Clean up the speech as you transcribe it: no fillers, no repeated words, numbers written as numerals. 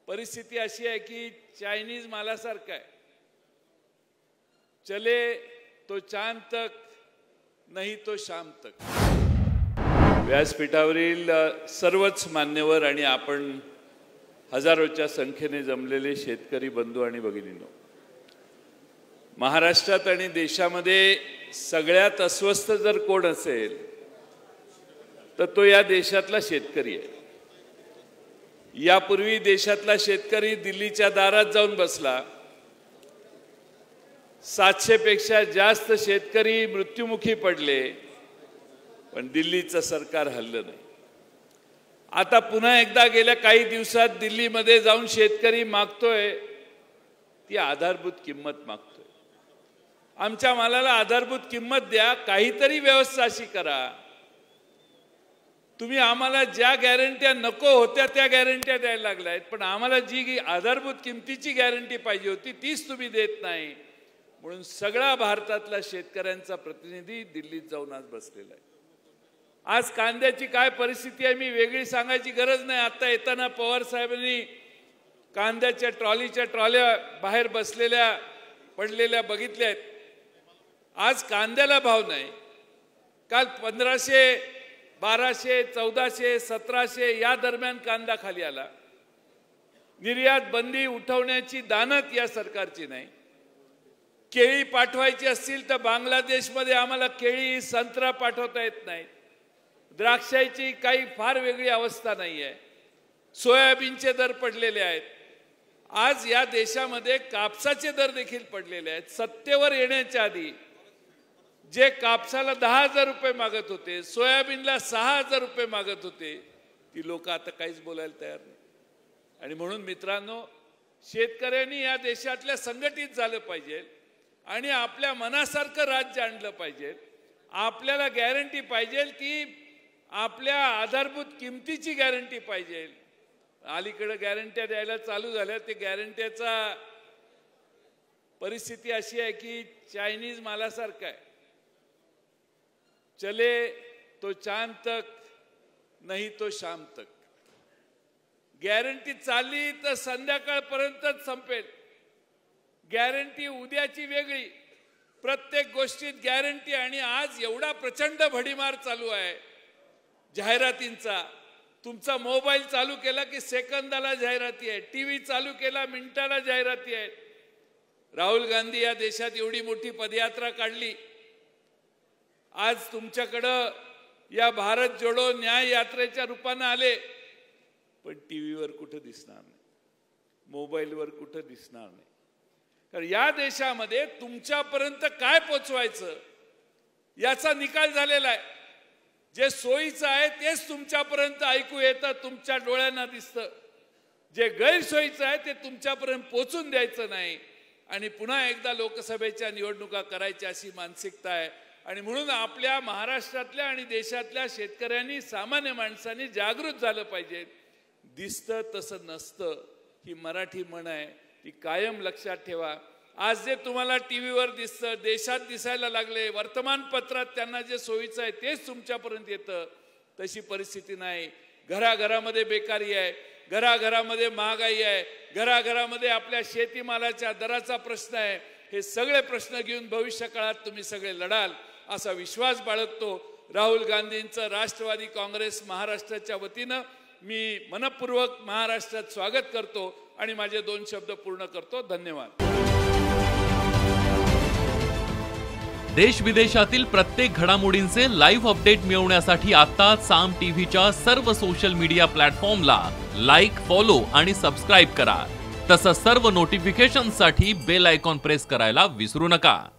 परिस्थिती अशी आहे की चायनीज मालासारखं आहे, चले तो चांद तक नहीं तो शाम तक। व्यासपीठावरील सर्वच मान्यवर आणि आपण हजारोच्या संख्येने जमलेले शेतकरी बंधू आणि भगिनींनो, महाराष्ट्रात आणि देशामध्ये सगळ्यात अस्वस्थ जर कोण असेल तर तो या देशातला शेतकरी आहे। यापूर्वी देशातला शेतकरी दिल्लीच्या दारात जाऊन बसला, 700 पेक्षा जास्त शेतकरी मृत्युमुखी पडले, पण दिल्लीचं सरकार हललं नाही। आता पुन्हा एकदा गेल्या काही दिवसात दिल्लीमध्ये जाऊन शेतकरी मागतोय ती आधारभूत किंमत मागतोय। आमच्या मालाला आधारभूत किंमत द्या, काहीतरी व्यवस्था अशी करा। तुम्ही आम्हाला ज्या गॅरंट्या नको होत्या त्या गॅरंट्या द्यायला लागलायत, पण आम्हाला जी आधारभूत किमतीची गॅरंटी पाहिजे होती तीच तुम्ही देत नाही। म्हणून सगळा भारतातला शेतकऱ्यांचा प्रतिनिधी दिल्लीत जाऊन आज बसलेला आहे। आज कांद्याची काय परिस्थिती आहे मी वेगळी सांगायची गरज नाही। आता येताना पवार साहेबांनी कांद्याच्या ट्रॉलीच्या ट्रॉल्या बाहेर बसलेल्या पडलेल्या बघितल्या आहेत। आज कांद्याला भाव नाही। काल 1500, 1200, 1400, 1700 या दरम्यान कांदा खाली आला। निर्यात बंदी उठवण्याची दानत या सरकारची नाही। केळी पाठवायची असतील तर बांगलादेशमध्ये आम्हाला केळी संत्रा पाठवता येत नाही। द्राक्षाची काही फार वेगळी अवस्था नाही आहे। सोयाबीनचे दर पडलेले आहेत। आज या देशामध्ये कापसाचे दर देखील पडलेले आहेत। सत्तेवर येण्याच्या आधी जे कापसाला 10,000 रुपये मागत होते, सोयाबीनला 6,000 रुपये मागत होते, ती लोक आता काहीच बोलायला तयार नाही। आणि म्हणून मित्रांनो, शेतकऱ्यांनी या देशातल्या संघटित झालं पाहिजे आणि आपल्या मनासारखं राज्य आणलं पाहिजे। आपल्याला गॅरंटी पाहिजे ती आपल्या आधारभूत किमतीची गॅरंटी पाहिजे। अलीकडे गॅरंट्या द्यायला चालू झाल्या, ते गॅरंट्याचा परिस्थिती अशी आहे की चायनीज मालासारखं आहे, चले तो चांद तक नहीं तो शाम तक। गॅरंटी चालली तर संध्याकाळपर्यंतच संपेल। गॅरंटी उद्याची वेगळी, प्रत्येक गोष्टीत गॅरंटी। आणि आज एवढा प्रचंड भडीमार चालू आहे जाहिरातींचा। तुमचा मोबाईल चालू केला की सेकंदाला जाहिराती आहे, टीव्ही चालू केला मिनिटाला जाहिराती आहे। राहुल गांधी या देशात एवढी मोठी पदयात्रा काढली, आज तुमच्याकडं या भारत जोडो न्याय यात्रेच्या रूपाने आले, पण टीव्हीवर कुठे दिसणार नाही, मोबाईलवर कुठे दिसणार नाही। कारण या देशामध्ये तुमच्यापर्यंत काय पोचवायचं याचा निकाल झालेला आहे। जे सोयीचं आहे तेच तुमच्यापर्यंत ऐकू येतं, तुमच्या डोळ्यांना दिसतं। जे गैरसोयीचं आहे ते तुमच्यापर्यंत पोचून द्यायचं नाही। आणि पुन्हा एकदा लोकसभेच्या निवडणुका करायच्या अशी मानसिकता आहे। आणि म्हणून आपल्या महाराष्ट्रातल्या आणि देशातल्या शेतकऱ्यांनी, सामान्य माणसांनी जागृत झालं पाहिजे। दिसतं तसं नसतं ही मराठी म्हण आहे, ती कायम लक्षात ठेवा। आज जे तुम्हाला टीव्हीवर दिसतं, देशात दिसायला लागले, वर्तमानपत्रात त्यांना जे सोयीचं आहे तेच तुमच्यापर्यंत येतं, तशी परिस्थिती नाही। घराघरामध्ये बेकारी आहे, घराघरामध्ये महागाई आहे, घराघरामध्ये आपल्या शेतीमालाच्या दराचा प्रश्न आहे। हे सगळे प्रश्न घेऊन भविष्य काळात तुम्ही सगळे लढाल असा विश्वास बाळगतो। राहुल गांधींचं राष्ट्रवादी काँग्रेस महाराष्ट्राच्या वतीनं मी मनपूर्वक महाराष्ट्रात स्वागत करतो आणि माझे 2 शब्द पूर्ण करतो। धन्यवाद। देश विदेशातील प्रत्येक घडामोडींचे लाईव्ह अपडेट मिळवण्यासाठी आता साम टीव्हीच्या सर्व सोशल मीडिया प्लॅटफॉर्मला लाईक, फॉलो आणि सबस्क्राईब करा। तसंच सर्व नोटिफिकेशनसाठी बेल आयकॉन प्रेस करायला विसरू नका।